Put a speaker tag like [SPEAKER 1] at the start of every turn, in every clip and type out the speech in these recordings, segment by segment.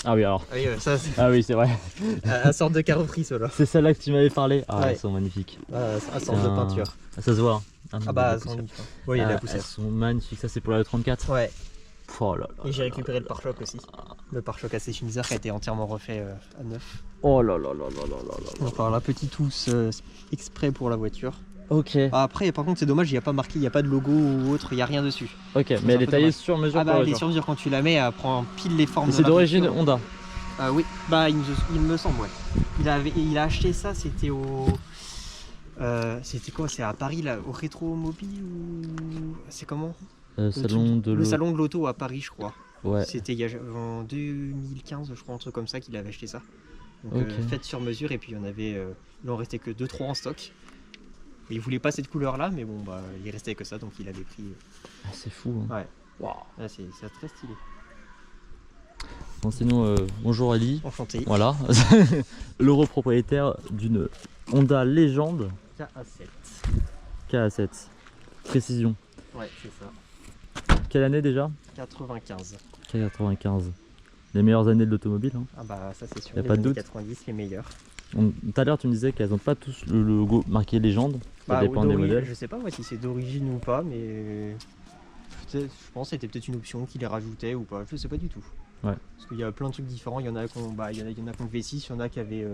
[SPEAKER 1] Ah oui, alors.
[SPEAKER 2] Ah oui, ça c'est
[SPEAKER 1] Ah oui, c'est vrai.
[SPEAKER 2] un sorte de carrosserie, ceux-là.
[SPEAKER 1] C'est celle-là que tu m'avais parlé. Ah,
[SPEAKER 2] Ouais.
[SPEAKER 1] elles sont magnifiques.
[SPEAKER 2] C'est un sorte de peinture.
[SPEAKER 1] Ça se voit. Hein.
[SPEAKER 2] Ah bah,
[SPEAKER 1] elles sont
[SPEAKER 2] oui, il y a de la poussière.
[SPEAKER 1] Elles sont magnifiques. Ça, c'est pour la 34.
[SPEAKER 2] Ouais.
[SPEAKER 1] Oh là là.
[SPEAKER 2] Et j'ai récupéré le pare-choc aussi. Le pare-choc AC Schnitzler qui a été entièrement refait à neuf.
[SPEAKER 1] Oh là là là là là là là.
[SPEAKER 2] Donc alors la petite housse exprès pour la voiture.
[SPEAKER 1] Ok.
[SPEAKER 2] Ah, après par contre c'est dommage, il n'y a pas marqué, il n'y a pas de logo ou autre, il n'y a rien dessus.
[SPEAKER 1] Ok, mais elle est taillée sur mesure.
[SPEAKER 2] Ah bah elle est sur mesure, quand tu la mets, elle prend pile les formes.
[SPEAKER 1] C'est d'origine Honda.
[SPEAKER 2] Oui, bah il me semble, ouais. Il a acheté ça, c'était au... c'était quoi? C'est à Paris là, au Rétro Mobile ou... C'est comment?
[SPEAKER 1] Le salon
[SPEAKER 2] de l'auto à Paris, je crois.
[SPEAKER 1] Ouais.
[SPEAKER 2] C'était en 2015, je crois, un truc comme ça qu'il avait acheté ça. Donc
[SPEAKER 1] Ok.
[SPEAKER 2] fait sur mesure, et puis il en restait que 2-3 en stock. Et il voulait pas cette couleur là, mais bon bah il restait que ça, donc il avait pris.
[SPEAKER 1] Ah, c'est fou. Hein.
[SPEAKER 2] Ouais.
[SPEAKER 1] Wow.
[SPEAKER 2] Là, c'est très stylé.
[SPEAKER 1] Bon, sinon, bonjour Ali.
[SPEAKER 2] Enchanté.
[SPEAKER 1] Voilà. L'heureux propriétaire d'une Honda Légende
[SPEAKER 2] KA7.
[SPEAKER 1] KA7. Précision.
[SPEAKER 2] Ouais, c'est ça.
[SPEAKER 1] Quelle année déjà?
[SPEAKER 2] 95.
[SPEAKER 1] 95. Les meilleures années de l'automobile. Hein.
[SPEAKER 2] Ah bah ça c'est sûr.
[SPEAKER 1] Y a pas de doute.
[SPEAKER 2] 90 les meilleurs.
[SPEAKER 1] Tout à l'heure tu me disais qu'elles n'ont pas tous le logo marqué Légende. Ça dépend des modèles.
[SPEAKER 2] Je sais pas si c'est d'origine ou pas, mais je pense que c'était peut-être une option qu'il les rajoutait ou pas. Je sais pas du tout.
[SPEAKER 1] Ouais.
[SPEAKER 2] Parce qu'il y a plein de trucs différents. Il y en a qui ont V6, il y en a qui avaient,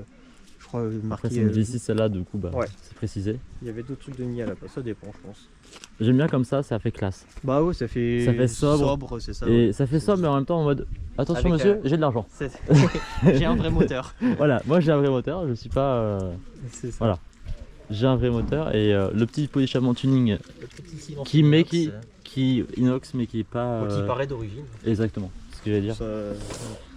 [SPEAKER 2] je crois, marqué.
[SPEAKER 1] Après c'est une V6 celle-là, du coup
[SPEAKER 2] ouais.
[SPEAKER 1] c'est précisé.
[SPEAKER 2] Il y avait d'autres trucs de mis à la place. Ça dépend, je pense.
[SPEAKER 1] J'aime bien comme ça fait classe.
[SPEAKER 2] Bah ouais, ça fait sobre, c'est ça.
[SPEAKER 1] Et
[SPEAKER 2] ouais.
[SPEAKER 1] ça fait sobre, mais en même temps en mode attention
[SPEAKER 2] Avec
[SPEAKER 1] monsieur, j'ai de l'argent.
[SPEAKER 2] J'ai un vrai moteur.
[SPEAKER 1] Voilà, moi j'ai un vrai moteur, je suis pas.
[SPEAKER 2] C'est ça.
[SPEAKER 1] Voilà. J'ai un vrai moteur et le petit pot d'échappement tuning
[SPEAKER 2] Le petit silence
[SPEAKER 1] qui inox mais qui est pas.
[SPEAKER 2] qui paraît d'origine.
[SPEAKER 1] Exactement, c'est ce que j'allais dire.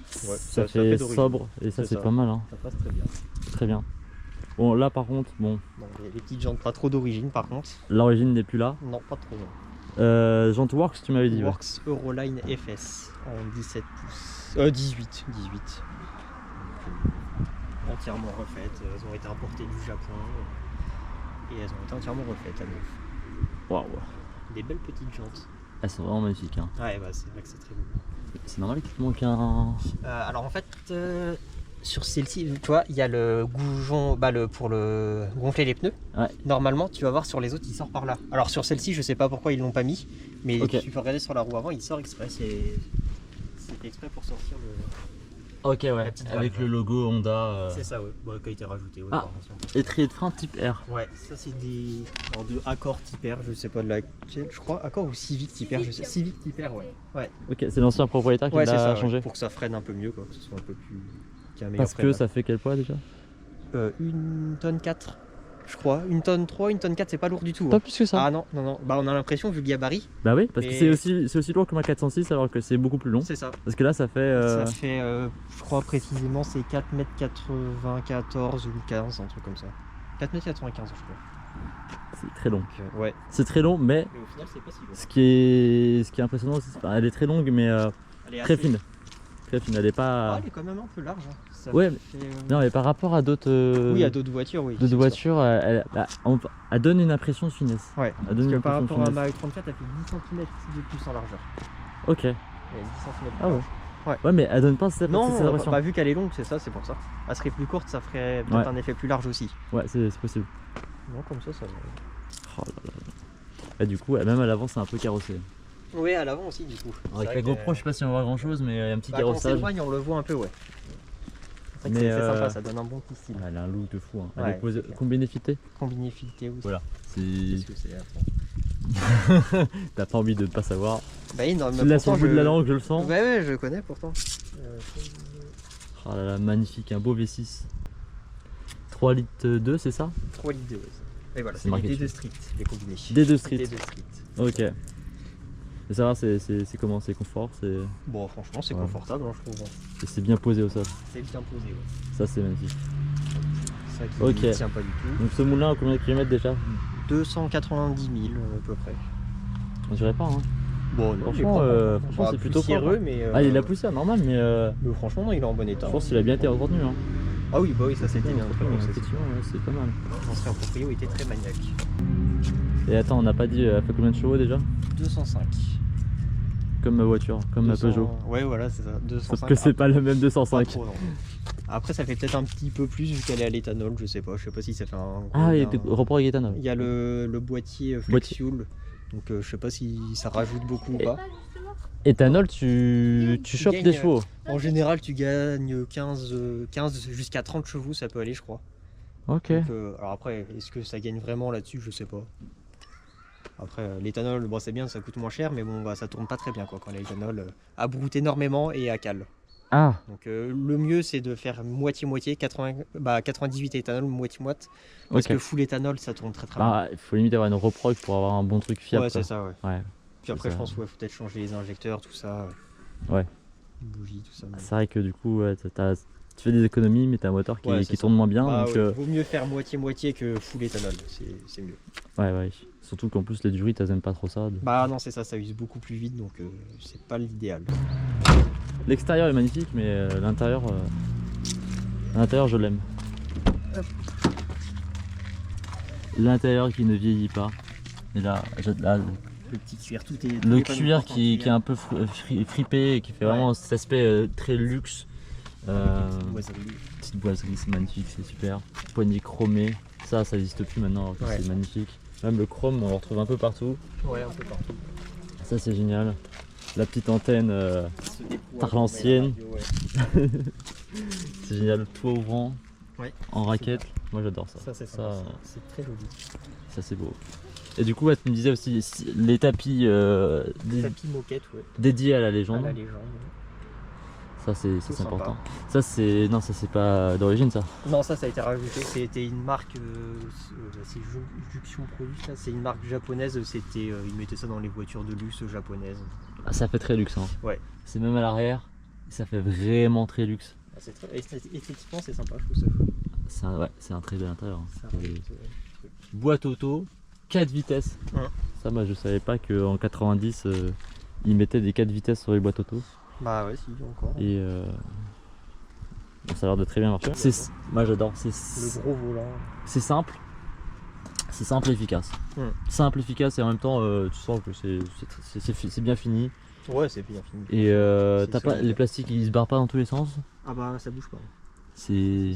[SPEAKER 2] Ça
[SPEAKER 1] fait
[SPEAKER 2] d'origine.
[SPEAKER 1] sobre et ça
[SPEAKER 2] C'est
[SPEAKER 1] c'est
[SPEAKER 2] ça.
[SPEAKER 1] pas mal. Hein.
[SPEAKER 2] Ça passe très bien.
[SPEAKER 1] Très bien. Bon là par contre, bon,
[SPEAKER 2] Bon, les petites jantes pas trop d'origine par contre.
[SPEAKER 1] l'origine n'est plus là.
[SPEAKER 2] Non, pas trop. Non.
[SPEAKER 1] Janteworks tu m'avais dit. Ouais.
[SPEAKER 2] Works Euroline FS en 17 pouces. 18. Entièrement refaites. Elles ont été importées du Japon. Et elles ont été entièrement refaites à neuf.
[SPEAKER 1] Waouh.
[SPEAKER 2] Des belles petites jantes.
[SPEAKER 1] Elles sont vraiment magnifiques. Hein.
[SPEAKER 2] Ouais, bah c'est vrai que c'est très beau.
[SPEAKER 1] C'est normal qu'il te manque un.
[SPEAKER 2] Alors en fait, sur celle-ci, tu vois, il y a le goujon pour le gonfler les pneus.
[SPEAKER 1] Ouais.
[SPEAKER 2] Normalement, tu vas voir sur les autres, il sort par là. Alors sur celle-ci, je sais pas pourquoi ils l'ont pas mis, mais
[SPEAKER 1] Ok.
[SPEAKER 2] tu peux regarder sur la roue avant, il sort exprès. C'est exprès pour sortir le.
[SPEAKER 1] Ok ouais.
[SPEAKER 2] petite
[SPEAKER 1] Avec
[SPEAKER 2] valve.
[SPEAKER 1] le logo Honda.
[SPEAKER 2] C'est ça, ouais. Bon, qui a été rajouté. Ouais,
[SPEAKER 1] Ah.
[SPEAKER 2] par attention.
[SPEAKER 1] Étrier de frein type R.
[SPEAKER 2] Ouais, ça c'est des de Accord type R, je sais pas de laquelle, je crois Accord ou Civic type R, je sais. Civic type R, ouais. Ouais,
[SPEAKER 1] Ok, c'est l'ancien propriétaire qui
[SPEAKER 2] ouais c'est
[SPEAKER 1] l'a
[SPEAKER 2] ça. Ouais.
[SPEAKER 1] changé.
[SPEAKER 2] Pour que ça freine un peu mieux, quoi, que ce soit un peu plus. Qu'il y ait un meilleur
[SPEAKER 1] Parce que
[SPEAKER 2] freinage.
[SPEAKER 1] ça fait quel poids déjà?
[SPEAKER 2] 1 tonne 4, je crois. 1 tonne 3, 1 tonne 4, c'est pas lourd du tout.
[SPEAKER 1] Pas
[SPEAKER 2] Hein.
[SPEAKER 1] plus que ça.
[SPEAKER 2] Ah non. Bah on a l'impression vu le gabarit.
[SPEAKER 1] Bah oui, parce que
[SPEAKER 2] Mais-
[SPEAKER 1] c'est aussi lourd que ma 406 alors que c'est beaucoup plus long.
[SPEAKER 2] C'est ça.
[SPEAKER 1] Parce que là ça fait.
[SPEAKER 2] Ça fait, je crois précisément, c'est 4,94 m ou 15, un truc comme ça. 4,95 m, je crois.
[SPEAKER 1] C'est très long.
[SPEAKER 2] Donc, ouais.
[SPEAKER 1] C'est très long, mais
[SPEAKER 2] Mais au final, c'est pas si lourd.
[SPEAKER 1] ce qui est impressionnant aussi, elle est très longue mais
[SPEAKER 2] Elle est
[SPEAKER 1] très
[SPEAKER 2] assez-
[SPEAKER 1] fine. Très fine, elle est
[SPEAKER 2] Ah,
[SPEAKER 1] pas.
[SPEAKER 2] elle est quand même un peu large. Hein. Ça
[SPEAKER 1] Ouais,
[SPEAKER 2] fait,
[SPEAKER 1] Non, mais par rapport à d'autres.
[SPEAKER 2] oui, à d'autres voitures, oui.
[SPEAKER 1] D'autres
[SPEAKER 2] c'est sûr.
[SPEAKER 1] voitures, elle donne une impression de finesse.
[SPEAKER 2] Ouais,
[SPEAKER 1] Elle donne
[SPEAKER 2] parce que
[SPEAKER 1] une
[SPEAKER 2] par
[SPEAKER 1] impression
[SPEAKER 2] rapport à
[SPEAKER 1] de
[SPEAKER 2] ma
[SPEAKER 1] finesse.
[SPEAKER 2] 34, elle fait 10 cm de plus en largeur.
[SPEAKER 1] Ok.
[SPEAKER 2] Elle est 10 cm
[SPEAKER 1] Ah ouais.
[SPEAKER 2] Ouais.
[SPEAKER 1] Ouais, mais elle donne pas cette
[SPEAKER 2] Non,
[SPEAKER 1] impression.
[SPEAKER 2] bah, vu qu'elle est longue, c'est ça, c'est pour ça. Elle serait plus courte, ça ferait peut-être un effet plus large aussi.
[SPEAKER 1] Ouais, c'est possible.
[SPEAKER 2] Non, comme ça va.
[SPEAKER 1] Oh là là. Et du coup, même à l'avant, c'est un peu carrossé.
[SPEAKER 2] Oui, à l'avant aussi, du coup.
[SPEAKER 1] Avec la GoPro, je sais pas si on voit grand chose, mais il y a un petit
[SPEAKER 2] Quand on
[SPEAKER 1] carrossage.
[SPEAKER 2] s'éloigne, on le voit un peu, ouais. C'est vrai que
[SPEAKER 1] Mais,
[SPEAKER 2] c'est sympa, ça donne un bon petit style.
[SPEAKER 1] Elle a un look de fou. Hein. Elle
[SPEAKER 2] Ouais,
[SPEAKER 1] est posée.
[SPEAKER 2] c'est clair.
[SPEAKER 1] Combiné fité.
[SPEAKER 2] Combiné fileté aussi.
[SPEAKER 1] Voilà.
[SPEAKER 2] Qu'est-ce que c'est attends.
[SPEAKER 1] T'as pas envie de pas savoir.
[SPEAKER 2] Bah oui, non,
[SPEAKER 1] Tu
[SPEAKER 2] mais
[SPEAKER 1] l'as sur
[SPEAKER 2] pourtant,
[SPEAKER 1] le bout de la langue, je le sens.
[SPEAKER 2] Ouais, je connais pourtant.
[SPEAKER 1] Oh là là, magnifique, un beau V6. 3 litres 2, c'est ça?
[SPEAKER 2] 3 litres de ouais. Et voilà,
[SPEAKER 1] C'est
[SPEAKER 2] c'est
[SPEAKER 1] marqué
[SPEAKER 2] les
[SPEAKER 1] dessus.
[SPEAKER 2] D2 Street, les combinés.
[SPEAKER 1] D2 Street.
[SPEAKER 2] D2 Street.
[SPEAKER 1] Ok. Et ça va, c'est comment? C'est confort,
[SPEAKER 2] Bon, franchement, c'est
[SPEAKER 1] Ouais.
[SPEAKER 2] confortable, hein, je trouve.
[SPEAKER 1] et c'est bien posé au sol.
[SPEAKER 2] C'est bien posé, ouais.
[SPEAKER 1] Ça, c'est magnifique.
[SPEAKER 2] Ça qui
[SPEAKER 1] Ok.
[SPEAKER 2] ne tient pas du tout.
[SPEAKER 1] Donc ce moulin, à combien de kilomètres déjà?
[SPEAKER 2] 290 000 à peu près.
[SPEAKER 1] On dirait pas, hein.
[SPEAKER 2] Bon,
[SPEAKER 1] Franchement, c'est plutôt
[SPEAKER 2] poussiéreux,
[SPEAKER 1] propre.
[SPEAKER 2] mais.
[SPEAKER 1] Ah, il y a de la poussière, normal, mais
[SPEAKER 2] franchement, non, il est en bon
[SPEAKER 1] je
[SPEAKER 2] état.
[SPEAKER 1] pense qu'il a bien été entretenu. Hein.
[SPEAKER 2] Ah oui, bah oui, ça c'était bien.
[SPEAKER 1] Entretenu,
[SPEAKER 2] Très bien,
[SPEAKER 1] effectivement, ouais, c'est pas mal.
[SPEAKER 2] L'ancien proprio était très maniaque.
[SPEAKER 1] Et attends, on n'a pas dit, elle fait combien de chevaux déjà?
[SPEAKER 2] 205.
[SPEAKER 1] comme ma voiture, comme ma
[SPEAKER 2] 200,
[SPEAKER 1] Peugeot.
[SPEAKER 2] Ouais, voilà, c'est ça. 205.
[SPEAKER 1] Sauf que c'est pas le même
[SPEAKER 2] Pas
[SPEAKER 1] 205.
[SPEAKER 2] trop, non. Après, ça fait peut-être un petit peu plus vu qu'elle est à l'éthanol, je sais pas si ça fait un gros
[SPEAKER 1] Ah, et
[SPEAKER 2] gain.
[SPEAKER 1] report avec éthanol.
[SPEAKER 2] Il y a le boîtier Flex Fuel, donc je sais pas si ça rajoute beaucoup ou pas.
[SPEAKER 1] Éthanol, tu chopes
[SPEAKER 2] gagnes,
[SPEAKER 1] des chevaux.
[SPEAKER 2] En général, tu gagnes 15 jusqu'à 30 chevaux, ça peut aller, je crois.
[SPEAKER 1] Ok.
[SPEAKER 2] Donc, alors après, est-ce que ça gagne vraiment là-dessus? Je sais pas. Après, l'éthanol, bon, c'est bien, ça coûte moins cher, mais bon, bah, ça tourne pas très bien quoi, quand l'éthanol abroute énormément et à cale.
[SPEAKER 1] Ah,
[SPEAKER 2] Donc le mieux, c'est de faire moitié-moitié, 98 éthanol, moitié-moitié. Parce
[SPEAKER 1] ok.
[SPEAKER 2] que full éthanol, ça tourne très très bien.
[SPEAKER 1] Bah, il faut limite avoir une reprog pour avoir un bon truc fiable.
[SPEAKER 2] Ouais,
[SPEAKER 1] quoi.
[SPEAKER 2] c'est ça, ouais.
[SPEAKER 1] Ouais.
[SPEAKER 2] Puis après,
[SPEAKER 1] ça.
[SPEAKER 2] je pense qu'il faut peut-être changer les injecteurs, tout ça.
[SPEAKER 1] Ouais.
[SPEAKER 2] Bougies, tout ça. mais-
[SPEAKER 1] C'est vrai que du coup, ouais, tu fais des économies, mais t'as un moteur qui,
[SPEAKER 2] Ouais,
[SPEAKER 1] qui
[SPEAKER 2] c'est
[SPEAKER 1] tourne moins bien.
[SPEAKER 2] Bah,
[SPEAKER 1] donc,
[SPEAKER 2] ouais, vaut mieux faire moitié-moitié que full éthanol, c'est mieux.
[SPEAKER 1] ouais. Surtout qu'en plus, les durites, elles aiment pas trop ça.
[SPEAKER 2] Bah non, c'est ça, ça use beaucoup plus vite, donc c'est pas l'idéal.
[SPEAKER 1] L'extérieur est magnifique, mais l'intérieur, je l'aime. L'intérieur qui ne vieillit pas. Et là,
[SPEAKER 2] Le petit cuir, tout est...
[SPEAKER 1] le cuir qui est un peu fripé et qui fait vraiment cet aspect très luxe. Petite boiserie, c'est magnifique, c'est super. Poignée chromée, ça n'existe plus maintenant, alors que
[SPEAKER 2] Ouais.
[SPEAKER 1] c'est magnifique. Même le chrome, on le retrouve un peu partout.
[SPEAKER 2] Ouais, un peu partout.
[SPEAKER 1] Ça, c'est génial. La petite antenne,
[SPEAKER 2] Se déploie,
[SPEAKER 1] par l'ancienne.
[SPEAKER 2] la radio, ouais.
[SPEAKER 1] c'est génial. Toit ouvrant,
[SPEAKER 2] Ouais,
[SPEAKER 1] en raquette. Moi, j'adore ça.
[SPEAKER 2] ça c'est
[SPEAKER 1] ça,
[SPEAKER 2] sympa, c'est très joli.
[SPEAKER 1] ça, c'est beau. Et du coup, ouais, tu me disais aussi les tapis
[SPEAKER 2] Tapis moquette, ouais.
[SPEAKER 1] dédiés à la
[SPEAKER 2] À
[SPEAKER 1] légende.
[SPEAKER 2] la légende.
[SPEAKER 1] Ça, c'est
[SPEAKER 2] C'est sympa.
[SPEAKER 1] important. Ça, c'est pas d'origine, ça.
[SPEAKER 2] Non, ça a été rajouté. C'était une marque, c'est Juxion Produit, ça. C'est une marque japonaise. C'était, ils mettaient ça dans les voitures de luxe japonaises.
[SPEAKER 1] Ah, ça fait très luxe. Hein.
[SPEAKER 2] Ouais.
[SPEAKER 1] C'est même à l'arrière. Ça fait vraiment très luxe.
[SPEAKER 2] Ah, c'est très esthétiquement, c'est sympa. Je trouve ça chouette.
[SPEAKER 1] C'est un très bel intérieur.
[SPEAKER 2] Ça
[SPEAKER 1] C'est-
[SPEAKER 2] rajoute,
[SPEAKER 1] Boîte auto, 4 vitesses.
[SPEAKER 2] Ouais.
[SPEAKER 1] Ça, moi, je savais pas qu'en 90, ils mettaient des 4 vitesses sur les boîtes auto.
[SPEAKER 2] Bah ouais, si, encore.
[SPEAKER 1] Et bon, ça a l'air de très bien marcher. Moi, j'adore.
[SPEAKER 2] Le gros volant.
[SPEAKER 1] C'est simple. C'est simple et efficace. Simple, efficace et en même temps, tu sens que c'est bien fini.
[SPEAKER 2] Ouais, c'est bien fini.
[SPEAKER 1] Et
[SPEAKER 2] C'est
[SPEAKER 1] t'as pas,
[SPEAKER 2] solide.
[SPEAKER 1] les plastiques ils se barrent pas dans tous les sens.
[SPEAKER 2] Ah bah ça bouge pas.
[SPEAKER 1] C'est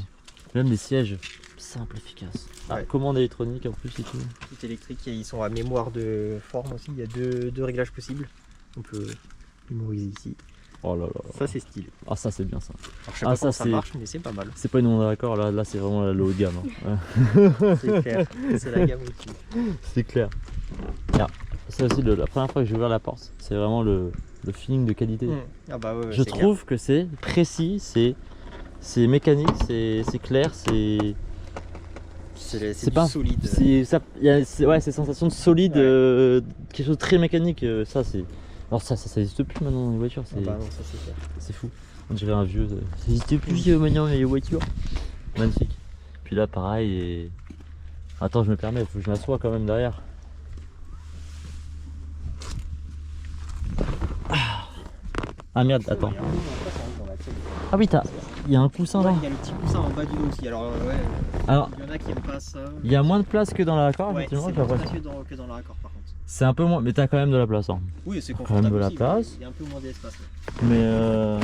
[SPEAKER 1] même les sièges, simple, efficace. Ah,
[SPEAKER 2] Ouais.
[SPEAKER 1] commande électronique en plus et tout.
[SPEAKER 2] Tout électrique, et ils sont à mémoire de forme aussi. Il y a deux réglages possibles. On peut mémoriser ici.
[SPEAKER 1] Oh là là.
[SPEAKER 2] Ça c'est stylé.
[SPEAKER 1] Ah, ça c'est bien ça.
[SPEAKER 2] Alors, je sais
[SPEAKER 1] Ah,
[SPEAKER 2] pas
[SPEAKER 1] ça,
[SPEAKER 2] comment ça
[SPEAKER 1] c'est-
[SPEAKER 2] marche, mais c'est pas mal.
[SPEAKER 1] C'est pas une Honda Accord, là c'est vraiment le haut de gamme. Hein. Ouais,
[SPEAKER 2] C'est clair. C'est la gamme au-dessus.
[SPEAKER 1] c'est clair. Regarde, ça aussi, la première fois que j'ai ouvert la porte, c'est vraiment le feeling de qualité.
[SPEAKER 2] Ah bah ouais,
[SPEAKER 1] Je
[SPEAKER 2] c'est
[SPEAKER 1] trouve que c'est précis, c'est mécanique, c'est clair, c'est
[SPEAKER 2] c'est
[SPEAKER 1] pas-
[SPEAKER 2] du solide.
[SPEAKER 1] il y a ces sensations de solide,
[SPEAKER 2] Ouais.
[SPEAKER 1] quelque chose de très mécanique. Ça c'est. Alors ça n'existe plus maintenant dans les voitures,
[SPEAKER 2] Ah bah non, ça c'est clair.
[SPEAKER 1] c'est fou. On dirait un vieux. Ça n'existe plus maintenant dans les voitures. Magnifique. Puis là pareil et. Attends, je me permets, il faut que je m'assoie quand même derrière. Ah merde, attends.
[SPEAKER 2] Ouais, il y a un peu de place, hein, dans la tête.
[SPEAKER 1] Ah oui, il y a un coussin
[SPEAKER 2] Ouais,
[SPEAKER 1] là.
[SPEAKER 2] il y a le petit coussin en bas du dos aussi. Alors ouais,
[SPEAKER 1] Alors,
[SPEAKER 2] il y en a qui aiment pas ça.
[SPEAKER 1] il y a moins de place que dans la Accord,
[SPEAKER 2] Ouais,
[SPEAKER 1] effectivement.
[SPEAKER 2] c'est
[SPEAKER 1] j'ai
[SPEAKER 2] moins
[SPEAKER 1] l'impression.
[SPEAKER 2] spacieux que dans la raccord par contre.
[SPEAKER 1] C'est un peu moins, mais t'as quand même de la place. Hein.
[SPEAKER 2] Oui, c'est
[SPEAKER 1] Quand même
[SPEAKER 2] confortable
[SPEAKER 1] de la
[SPEAKER 2] aussi,
[SPEAKER 1] place.
[SPEAKER 2] mais il y a un peu moins d'espace. Ouais.
[SPEAKER 1] Mais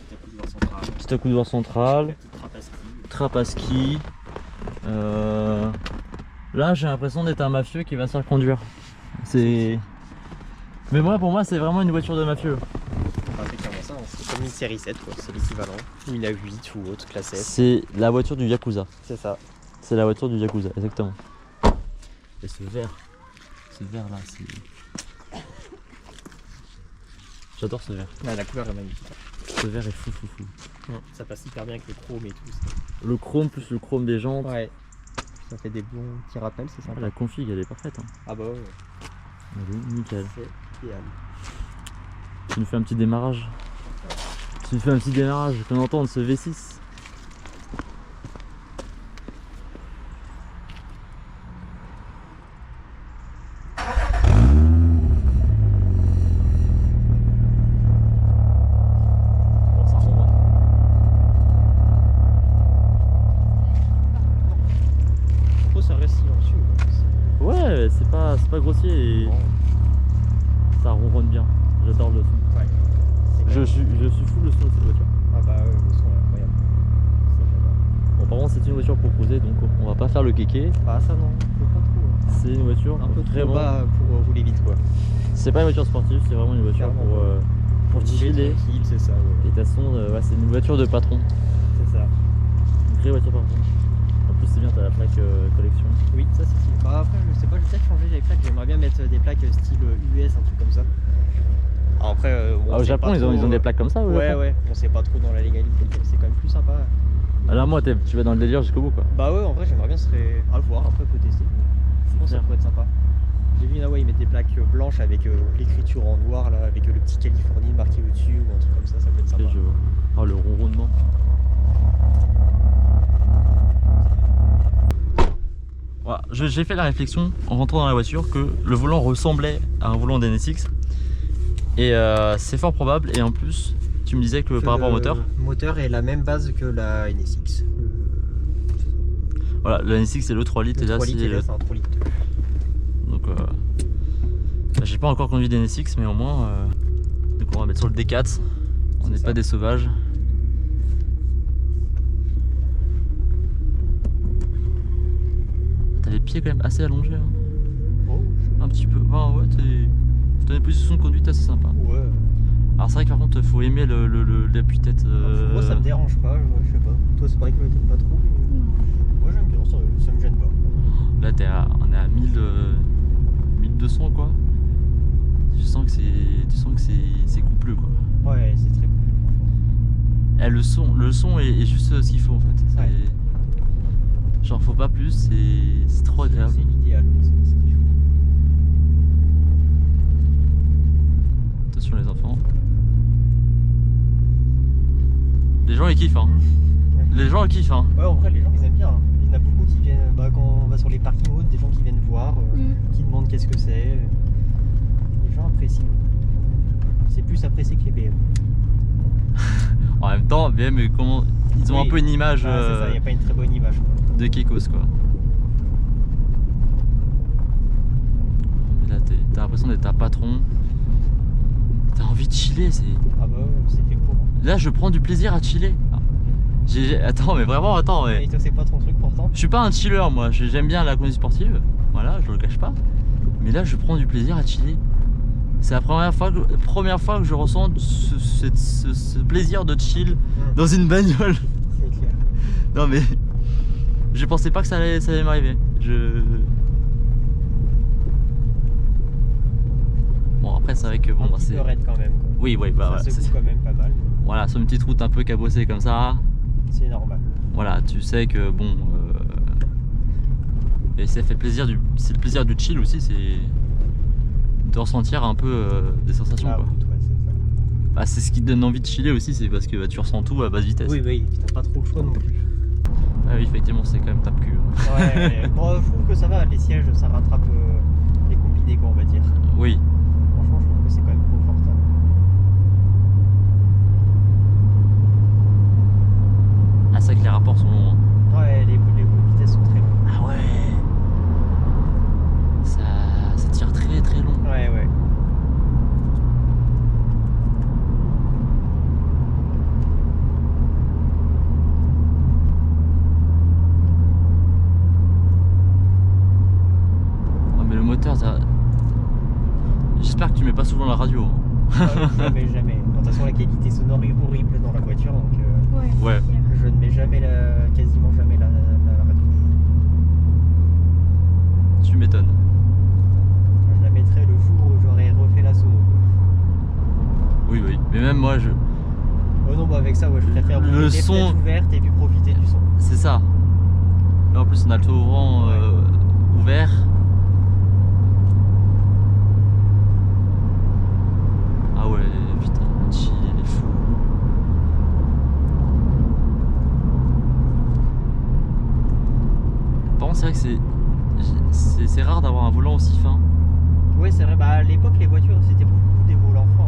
[SPEAKER 2] Petit accoudoir central.
[SPEAKER 1] petit accoudoir central,
[SPEAKER 2] La petite trappe à ski.
[SPEAKER 1] trappe à ski. Là, j'ai l'impression d'être un mafieux qui va se faire conduire. C'est. Mais moi, pour moi, c'est vraiment une voiture de mafieux.
[SPEAKER 2] Enfin, c'est clairement ça, hein. C'est comme une série 7 quoi, c'est l'équivalent. Ou une A8 ou autre, classe S.
[SPEAKER 1] C'est la voiture du Yakuza.
[SPEAKER 2] C'est ça.
[SPEAKER 1] C'est la voiture du Yakuza, exactement. Et ce vert là, c'est. J'adore ce vert.
[SPEAKER 2] Ah, la couleur est magnifique.
[SPEAKER 1] Ce vert est fou.
[SPEAKER 2] Ça passe hyper bien avec le chrome et tout.
[SPEAKER 1] Le chrome plus le chrome des jantes.
[SPEAKER 2] Ouais. Ça fait des bons petits rappels, c'est
[SPEAKER 1] Ah,
[SPEAKER 2] sympa.
[SPEAKER 1] la config, elle est parfaite. Hein.
[SPEAKER 2] Ah bah ouais,
[SPEAKER 1] Elle est nickel.
[SPEAKER 2] c'est idéal.
[SPEAKER 1] Tu nous fais un petit démarrage. Qu'on entende ce V6. Bon, ça ressemble.
[SPEAKER 2] Trop ça reste silencieux.
[SPEAKER 1] Ouais, c'est pas grossier et ça ronronne bien. J'adore le son.
[SPEAKER 2] Ouais.
[SPEAKER 1] Je suis fou le son de cette voiture.
[SPEAKER 2] Ah bah le son est incroyable. Ça j'adore.
[SPEAKER 1] Bon, par contre, c'est une voiture pour cruiser, donc on va pas faire le kéké.
[SPEAKER 2] Ah ça non, faut pas trop.
[SPEAKER 1] C'est une voiture
[SPEAKER 2] Un peu trop
[SPEAKER 1] vraiment.
[SPEAKER 2] bas pour rouler vite quoi.
[SPEAKER 1] C'est pas une voiture sportive, c'est vraiment une voiture
[SPEAKER 2] Clairement.
[SPEAKER 1] pour chiller.
[SPEAKER 2] Tranquille, c'est ça. Ouais.
[SPEAKER 1] Et de toute façon, ouais, c'est une voiture de patron.
[SPEAKER 2] C'est ça.
[SPEAKER 1] Une vraie voiture patron. En plus, c'est bien, t'as la plaque collection.
[SPEAKER 2] Oui, ça c'est stylé. Bah après, je sais pas, je vais peut-être changer les plaques. J'aimerais bien mettre des plaques style US, un truc comme ça. Alors après, bon,
[SPEAKER 1] Au Japon, ils ont des plaques comme ça, au
[SPEAKER 2] Ouais,
[SPEAKER 1] Japon
[SPEAKER 2] ouais, on sait pas trop dans la légalité, mais c'est quand même plus sympa.
[SPEAKER 1] Alors, moi, tu vas dans le délire jusqu'au bout, quoi.
[SPEAKER 2] Bah ouais, en vrai, j'aimerais bien, ce serait à le voir, après, on peut tester. Je pense que ça
[SPEAKER 1] clair.
[SPEAKER 2] pourrait être sympa. J'ai vu, là, ouais, ils mettent des plaques blanches avec l'écriture en noir, là, avec le petit Californie marqué au-dessus ou un truc comme ça peut être sympa.
[SPEAKER 1] Et je vois. Oh, le ronronnement. Voilà, j'ai fait la réflexion en rentrant dans la voiture que le volant ressemblait à un volant d'NSX. Et c'est fort probable. Et en plus, tu me disais que par rapport au moteur.
[SPEAKER 2] Le moteur est la même base que la NSX.
[SPEAKER 1] Voilà, le NSX c'est le 3 litres et là c'est le...
[SPEAKER 2] un 3 litres.
[SPEAKER 1] Donc j'ai pas encore conduit des NSX, mais au moins donc on va mettre sur le D4. On n'est pas des sauvages. T'as les pieds quand même assez allongés, hein.
[SPEAKER 2] Oh,
[SPEAKER 1] Un petit peu. Enfin, ouais, t'as une position de conduite assez sympa.
[SPEAKER 2] ouais.
[SPEAKER 1] Alors c'est vrai que par contre faut aimer l'appui-tête.
[SPEAKER 2] Moi ça me dérange pas, je sais pas. Toi c'est pareil que t'aimes pas trop. Mais... moi j'aime bien, ça me gêne pas.
[SPEAKER 1] Là on est à 1200 quoi. Tu sens que c'est coupleux quoi.
[SPEAKER 2] Ouais, c'est très cool.
[SPEAKER 1] Eh, le son est juste ce qu'il faut en fait. C'est-
[SPEAKER 2] Ouais.
[SPEAKER 1] Genre faut pas plus, c'est trop agréable.
[SPEAKER 2] C'est l'idéal. C'est ce qu'il faut.
[SPEAKER 1] Attention les enfants. Les gens ils kiffent hein.
[SPEAKER 2] Ouais.
[SPEAKER 1] Les gens ils kiffent hein.
[SPEAKER 2] Ouais, en vrai, les gens ils aiment bien. Hein. Il y en a beaucoup qui viennent, quand on va sur les parkings hautes, des gens qui viennent voir, qui demandent qu'est-ce que c'est. Les gens apprécient. C'est plus apprécié que les BM.
[SPEAKER 1] En même temps, BM comment ils ont
[SPEAKER 2] Oui.
[SPEAKER 1] un peu une image
[SPEAKER 2] Ah, c'est ça, il n'y a pas une très bonne image. Quoi.
[SPEAKER 1] de Kekos quoi. Mais là t'as l'impression d'être un patron. T'as envie de chiller, c'est.
[SPEAKER 2] Ah bah ouais, c'est fait pour.
[SPEAKER 1] Là je prends du plaisir à chiller. Attends mais vraiment attends mais.
[SPEAKER 2] Et toi c'est pas ton truc pourtant?
[SPEAKER 1] Je suis pas un chiller moi, j'aime bien la conduite sportive, voilà, je le cache pas. Mais là je prends du plaisir à chiller. C'est la première fois que je ressens ce plaisir de chill dans une bagnole.
[SPEAKER 2] C'est clair.
[SPEAKER 1] Non mais je pensais pas que ça allait m'arriver. Bon après c'est vrai que bon
[SPEAKER 2] Un
[SPEAKER 1] bah,
[SPEAKER 2] petit
[SPEAKER 1] c'est.
[SPEAKER 2] peu raide quand même. Quoi.
[SPEAKER 1] Oui bah voilà,
[SPEAKER 2] Ça secoue quand même pas mal.
[SPEAKER 1] voilà, sur une petite route un peu cabossée comme ça.
[SPEAKER 2] C'est normal.
[SPEAKER 1] Voilà, tu sais que bon. Et ça fait plaisir c'est le plaisir du chill aussi, c'est de ressentir un peu des sensations
[SPEAKER 2] Ah,
[SPEAKER 1] quoi.
[SPEAKER 2] ouais, c'est ça.
[SPEAKER 1] Bah, c'est ce qui te donne envie de chiller aussi, c'est parce que bah, tu ressens tout à basse vitesse.
[SPEAKER 2] Oui, oui, t'as pas trop le choix non plus.
[SPEAKER 1] Ah oui, effectivement, c'est quand même tape-cul.
[SPEAKER 2] Ouais, bon, je trouve que ça va, les sièges ça rattrape les combinés quoi on va dire.
[SPEAKER 1] Oui.
[SPEAKER 2] Franchement je trouve que c'est quand même confortable.
[SPEAKER 1] Ah, c'est vrai que les rapports sont longs. Hein.
[SPEAKER 2] Ouais, les vitesses sont très longues.
[SPEAKER 1] Ah ouais. Ça tire très très long.
[SPEAKER 2] Ouais, ouais.
[SPEAKER 1] Oh, mais le moteur, ça. J'espère que tu mets pas souvent la radio. Hein.
[SPEAKER 2] Jamais, jamais. De toute façon la qualité sonore est horrible dans la voiture donc
[SPEAKER 1] Ouais.
[SPEAKER 2] je ne mets jamais quasiment jamais la radio.
[SPEAKER 1] Tu m'étonnes.
[SPEAKER 2] Je la mettrai le jour où j'aurai refait la sono.
[SPEAKER 1] Oui, oui. Mais même moi,
[SPEAKER 2] Oh non, bah avec ça, ouais, je préfère
[SPEAKER 1] Le
[SPEAKER 2] rouler les
[SPEAKER 1] son-
[SPEAKER 2] fenêtres ouvertes et puis profiter du son.
[SPEAKER 1] c'est ça. Là, en plus, on a le toit ouvert. Ah ouais, putain, chill, il est fou. Par contre, c'est vrai que c'est rare d'avoir un volant aussi fin.
[SPEAKER 2] Ouais, c'est vrai, bah à l'époque, les voitures c'était beaucoup des volants fins.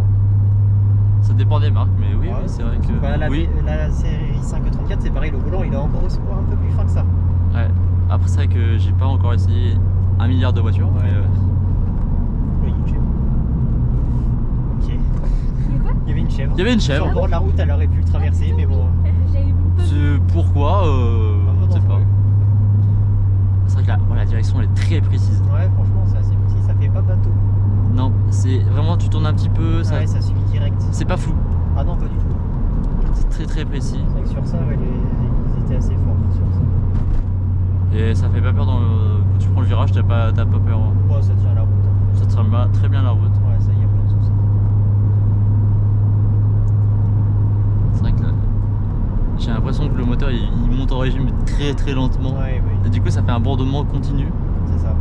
[SPEAKER 1] Ça dépend des marques, mais oui,
[SPEAKER 2] Ouais.
[SPEAKER 1] oui c'est vrai que.
[SPEAKER 2] Bah,
[SPEAKER 1] oui.
[SPEAKER 2] la série 534, c'est pareil, le volant il est encore un peu plus fin que ça.
[SPEAKER 1] Ouais. Après, c'est vrai que j'ai pas encore essayé 1 milliard de voitures.
[SPEAKER 2] Ouais.
[SPEAKER 1] Mais,
[SPEAKER 2] Oui, ok. une chèvre.
[SPEAKER 1] Il y avait une
[SPEAKER 2] Sur
[SPEAKER 1] chèvre.
[SPEAKER 2] le bord de la route, elle aurait pu le traverser, mais bon.
[SPEAKER 3] J'avais vu peu.
[SPEAKER 1] Pourquoi
[SPEAKER 2] Un peu
[SPEAKER 1] je sais pas.
[SPEAKER 2] dangereux.
[SPEAKER 1] C'est vrai que la direction elle est très précise.
[SPEAKER 2] Ouais, franchement, c'est assez petit, ça fait pas bateau.
[SPEAKER 1] Non, c'est vraiment tu tournes un petit peu,
[SPEAKER 2] Ouais, ça suit direct.
[SPEAKER 1] c'est pas flou.
[SPEAKER 2] Ah non, pas du tout.
[SPEAKER 1] C'est très très précis.
[SPEAKER 2] C'est vrai que sur ça, ouais, ils étaient assez forts sur ça.
[SPEAKER 1] Et ça fait pas peur quand tu prends le virage, t'as pas peur.
[SPEAKER 2] Bon, ça tient la route.
[SPEAKER 1] Ça tient très bien la route.
[SPEAKER 2] Ouais, ça, y a pas de soucis.
[SPEAKER 1] C'est vrai que là, j'ai l'impression que le moteur il monte en régime très très lentement.
[SPEAKER 2] Ouais, oui,
[SPEAKER 1] Et du coup ça fait un bourdonnement continu.
[SPEAKER 2] c'est ça.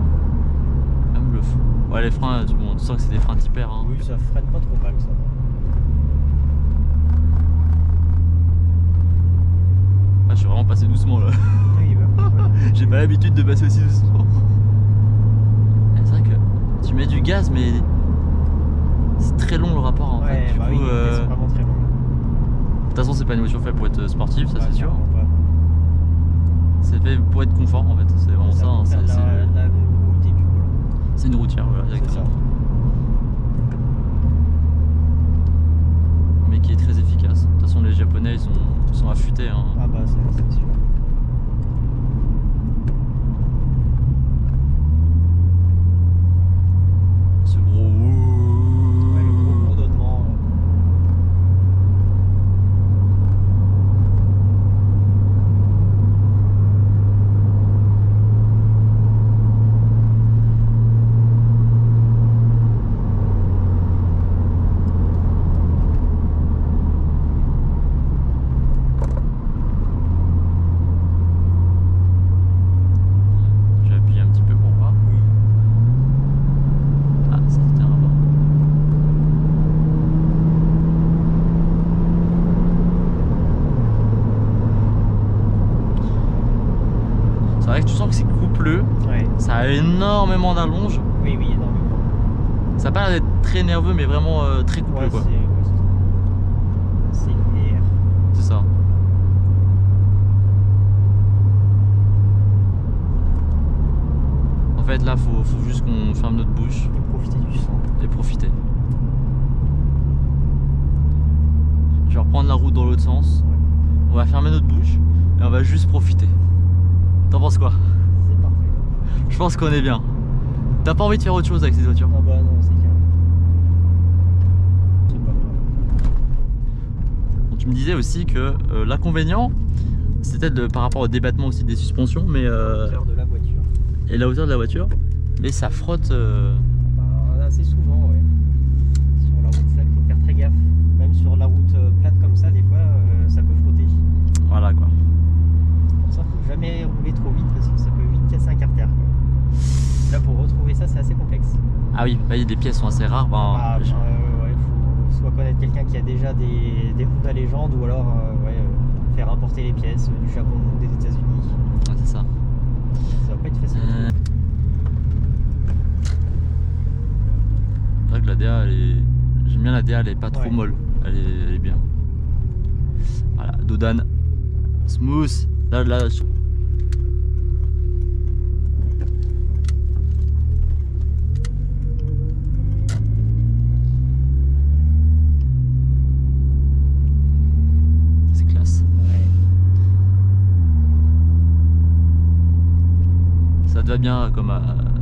[SPEAKER 1] Même le fou. Ouais, les freins, tu sens que c'est des freins typères. Hein.
[SPEAKER 2] Oui, ça freine pas trop mal, ça.
[SPEAKER 1] Ah, je suis vraiment passé doucement là.
[SPEAKER 2] Oui, bah, ouais.
[SPEAKER 1] J'ai pas l'habitude de passer aussi doucement. Et c'est vrai que tu mets du gaz, mais c'est très long le rapport en
[SPEAKER 2] Ouais,
[SPEAKER 1] fait. Du
[SPEAKER 2] bah
[SPEAKER 1] coup,
[SPEAKER 2] oui, c'est vraiment très long.
[SPEAKER 1] de toute façon, c'est pas une voiture faite pour être sportive, ça
[SPEAKER 2] Ouais,
[SPEAKER 1] c'est sûr.
[SPEAKER 2] clairement pas.
[SPEAKER 1] C'est fait pour être confort en fait. C'est vraiment ça. Hein.
[SPEAKER 2] Pour faire de la longue route et puis voilà.
[SPEAKER 1] C'est une routière, voilà,
[SPEAKER 2] C'est ça.
[SPEAKER 1] exactement. Mais qui est très efficace. De toute façon, les Japonais ils sont affûtés. Hein.
[SPEAKER 2] Ah bah, c'est sûr.
[SPEAKER 1] Ce gros.
[SPEAKER 2] Ouais, le gros bourdonnement.
[SPEAKER 1] Je vais appuyer un petit peu pour voir.
[SPEAKER 2] Oui.
[SPEAKER 1] Ah, ça c'était un rapport. C'est vrai que tu sens que c'est coupleux,
[SPEAKER 2] Ouais.
[SPEAKER 1] ça a énormément d'allonge.
[SPEAKER 2] Oui, oui, énormément.
[SPEAKER 1] Ça a pas l'air d'être très nerveux, mais vraiment très coupleux
[SPEAKER 2] Ouais,
[SPEAKER 1] quoi.
[SPEAKER 2] c'est linéaire.
[SPEAKER 1] C'est ça. En fait, là, faut juste qu'on ferme notre bouche
[SPEAKER 2] Et profiter du son.
[SPEAKER 1] et profiter. Je vais reprendre la route dans l'autre sens.
[SPEAKER 2] Ouais.
[SPEAKER 1] On va fermer notre bouche et on va juste profiter. T'en penses quoi?
[SPEAKER 2] C'est parfait.
[SPEAKER 1] Je pense qu'on est bien. T'as pas envie de faire autre chose avec cette voiture?
[SPEAKER 2] Ah bah non, c'est clair. C'est pas grave.
[SPEAKER 1] Tu me disais aussi que l'inconvénient, c'était par rapport au débattement aussi des suspensions, mais
[SPEAKER 2] La hauteur de la voiture.
[SPEAKER 1] et la hauteur de la voiture, mais ça frotte.
[SPEAKER 2] Bah, assez souvent, ouais. Sur la route, ça, il faut faire très gaffe. Même sur la route plate comme ça, des fois, ça peut frotter.
[SPEAKER 1] Voilà quoi.
[SPEAKER 2] C'est pour ça qu'il faut jamais rouler trop vite parce que ça peut vite casser un carter, quoi. Là, pour retrouver ça, c'est assez complexe.
[SPEAKER 1] Ah oui, bah, les pièces sont assez rares.
[SPEAKER 2] Ouais, faut soit connaître quelqu'un qui a déjà des Honda Légende ou alors faire importer les pièces du Japon, des États-Unis.
[SPEAKER 1] Ouais, c'est ça.
[SPEAKER 2] Ça va pas être facile.
[SPEAKER 1] C'est vrai que la DA, j'aime bien la DA, elle est pas trop
[SPEAKER 2] Ouais.
[SPEAKER 1] molle. Elle est bien. Voilà, Dodan. Smooth. Là. C'est classe.
[SPEAKER 2] Ouais.
[SPEAKER 1] Ça te va bien comme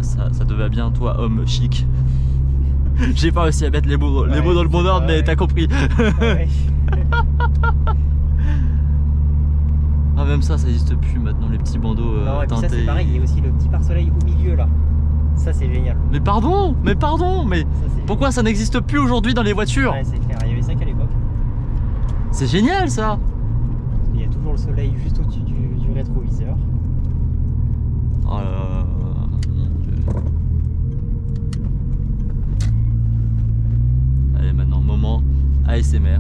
[SPEAKER 1] ça te va bien toi homme chic. J'ai pas réussi à mettre les mots
[SPEAKER 2] Ouais,
[SPEAKER 1] dans le bon
[SPEAKER 2] c'est
[SPEAKER 1] ordre,
[SPEAKER 2] ça,
[SPEAKER 1] mais
[SPEAKER 2] ouais.
[SPEAKER 1] t'as compris.
[SPEAKER 2] Ouais.
[SPEAKER 1] Ah, même ça existe plus maintenant, les petits bandeaux
[SPEAKER 2] Non, et puis ça
[SPEAKER 1] teintés.
[SPEAKER 2] c'est pareil, il y a aussi le petit pare-soleil au milieu là. Ça c'est génial.
[SPEAKER 1] Mais pardon, mais
[SPEAKER 2] Ça, c'est
[SPEAKER 1] pourquoi ça n'existe plus aujourd'hui dans les voitures?
[SPEAKER 2] Ouais, c'est clair, il y avait ça qu'à l'époque.
[SPEAKER 1] C'est génial ça.
[SPEAKER 2] Il y a toujours le soleil juste au-dessus du rétroviseur.
[SPEAKER 1] Oh là là, mon Dieu. Allez, maintenant moment ASMR.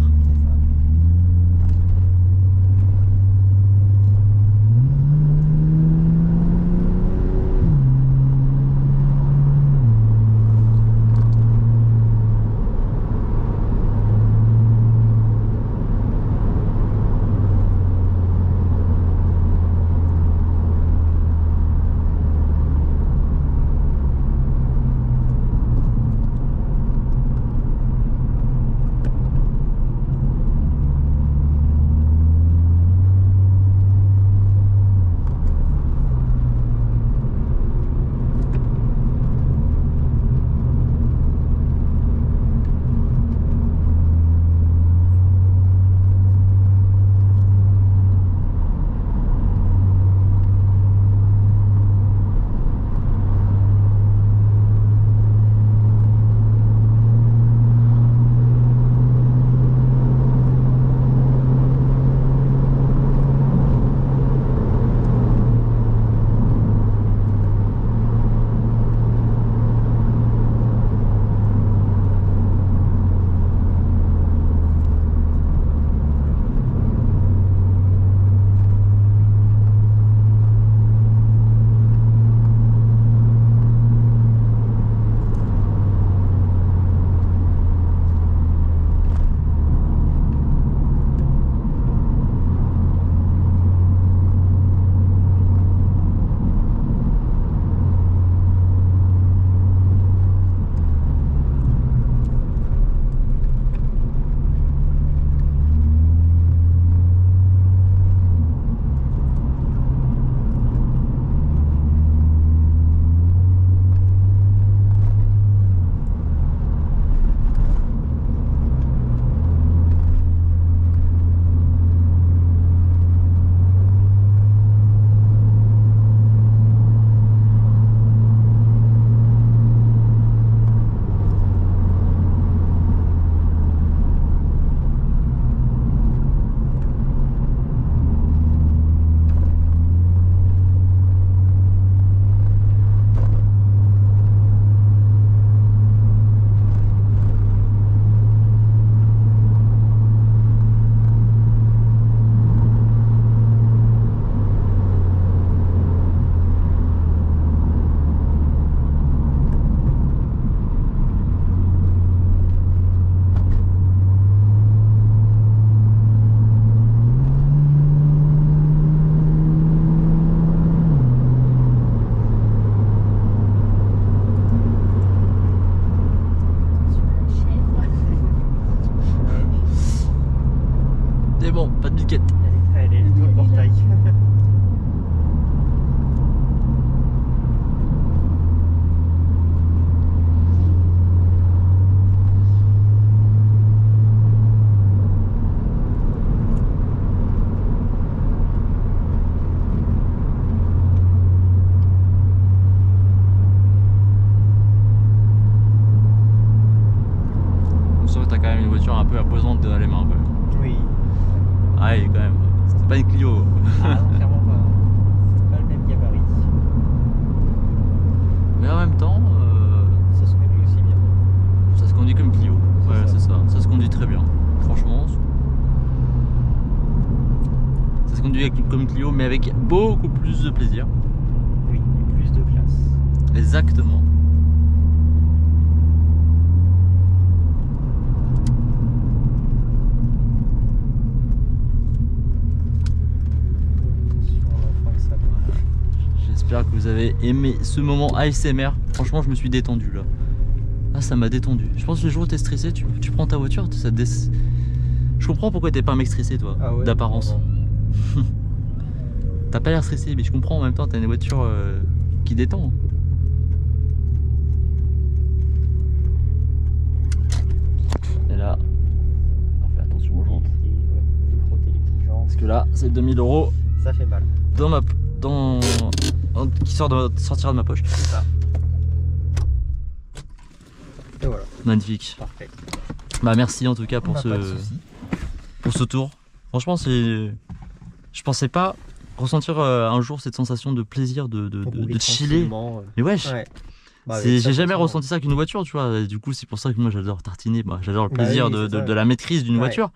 [SPEAKER 1] l'étiquette.
[SPEAKER 2] Elle est dans le portail.
[SPEAKER 1] Sauf que t'as quand même une voiture un peu imposante dans les mains quand même.
[SPEAKER 2] Oui.
[SPEAKER 1] Ah oui, quand même. C'était pas une Clio.
[SPEAKER 2] Ah non, clairement pas. C'est pas le même gabarit.
[SPEAKER 1] Mais en même temps,
[SPEAKER 2] Ça se conduit aussi bien.
[SPEAKER 1] ça se conduit comme Clio.
[SPEAKER 2] C'est
[SPEAKER 1] Ouais,
[SPEAKER 2] ça.
[SPEAKER 1] c'est ça. Ça se conduit très bien. Franchement. Ça se conduit comme Clio, mais avec beaucoup plus de plaisir.
[SPEAKER 2] Oui, et plus de classe.
[SPEAKER 1] Exactement.
[SPEAKER 2] Attention, on va faire ça.
[SPEAKER 1] J'espère que vous avez aimé ce moment ASMR. Franchement, je me suis détendu là. Ah, ça m'a détendu. Je pense que le jour où t'es stressé, tu prends ta voiture, je comprends pourquoi t'es pas un mec stressé, toi,
[SPEAKER 2] Ah ouais,
[SPEAKER 1] d'apparence.
[SPEAKER 2] non.
[SPEAKER 1] T'as pas l'air stressé, mais je comprends en même temps, t'as une voiture qui détend. Et là, on fait attention aux jantes.
[SPEAKER 2] Et ouais, de frotter les petites jambes.
[SPEAKER 1] Parce que là, c'est 2000 €
[SPEAKER 2] Ça fait mal.
[SPEAKER 1] qui sortira de ma poche.
[SPEAKER 2] C'est ça. Et voilà,
[SPEAKER 1] Magnifique.
[SPEAKER 2] parfait.
[SPEAKER 1] Bah merci en tout cas pour
[SPEAKER 2] Bah, pas de souci.
[SPEAKER 1] ce tour. Franchement, je pensais pas ressentir un jour cette sensation de plaisir de
[SPEAKER 2] Rouler
[SPEAKER 1] chiller.
[SPEAKER 2] tranquillement,
[SPEAKER 1] Mais wesh,
[SPEAKER 2] Ouais. Bah, avec
[SPEAKER 1] j'ai
[SPEAKER 2] ça,
[SPEAKER 1] jamais
[SPEAKER 2] forcément.
[SPEAKER 1] ressenti ça avec une voiture, tu vois. Et du coup, c'est pour ça que moi j'adore tartiner. Bah, j'adore le
[SPEAKER 2] Bah
[SPEAKER 1] plaisir
[SPEAKER 2] oui, c'est ça.
[SPEAKER 1] de la maîtrise d'une
[SPEAKER 2] Ouais.
[SPEAKER 1] voiture.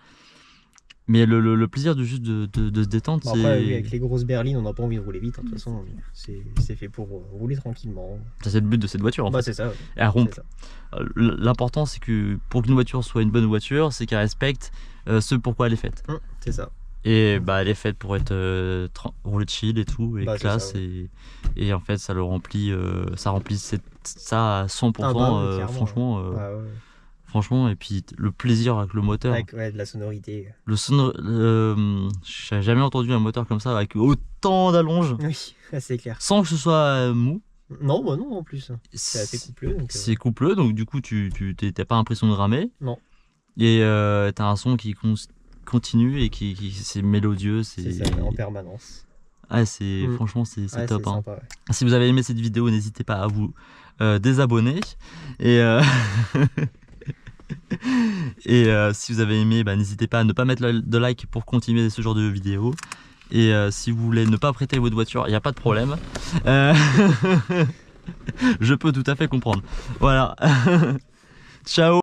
[SPEAKER 1] Mais le plaisir de juste de se détendre,
[SPEAKER 2] Bon,
[SPEAKER 1] c'est
[SPEAKER 2] après, oui, avec les grosses berlines, on n'a pas envie de rouler vite. hein, De toute façon, c'est fait pour rouler tranquillement.
[SPEAKER 1] ça, c'est le but de cette voiture en
[SPEAKER 2] Bah,
[SPEAKER 1] fait.
[SPEAKER 2] c'est ça. Ouais.
[SPEAKER 1] Et elle rompt.
[SPEAKER 2] C'est ça.
[SPEAKER 1] L'important, c'est que pour qu'une voiture soit une bonne voiture, c'est qu'elle respecte ce pourquoi elle est faite.
[SPEAKER 2] C'est ça.
[SPEAKER 1] Et bah, elle est faite pour être roulée chill et tout, et
[SPEAKER 2] Bah, c'est
[SPEAKER 1] classe.
[SPEAKER 2] ça,
[SPEAKER 1] Et en fait, ça le remplit, ça remplit ça à 100%.
[SPEAKER 2] Ah bah oui, clairement,
[SPEAKER 1] franchement,
[SPEAKER 2] Ouais, ouais.
[SPEAKER 1] franchement, et puis le plaisir avec le moteur.
[SPEAKER 2] Avec de la sonorité.
[SPEAKER 1] J'ai jamais entendu un moteur comme ça avec autant d'allonge,
[SPEAKER 2] Oui, c'est clair.
[SPEAKER 1] sans que ce soit mou.
[SPEAKER 2] Non, bah non, en plus. C'est assez coupleux. Donc,
[SPEAKER 1] C'est coupleux, donc du coup, t'as pas l'impression de ramer.
[SPEAKER 2] Non.
[SPEAKER 1] Et t'as un son qui continue et qui c'est mélodieux.
[SPEAKER 2] c'est ça, en permanence.
[SPEAKER 1] Ah, franchement, c'est
[SPEAKER 2] Ouais,
[SPEAKER 1] top.
[SPEAKER 2] c'est
[SPEAKER 1] Hein.
[SPEAKER 2] sympa, ouais.
[SPEAKER 1] Si vous avez aimé cette vidéo, n'hésitez pas à vous désabonner. Et, et si vous avez aimé, bah, n'hésitez pas à ne pas mettre de like pour continuer ce genre de vidéos. Et si vous voulez ne pas prêter votre voiture, il n'y a pas de problème. Je peux tout à fait comprendre. Voilà. Ciao.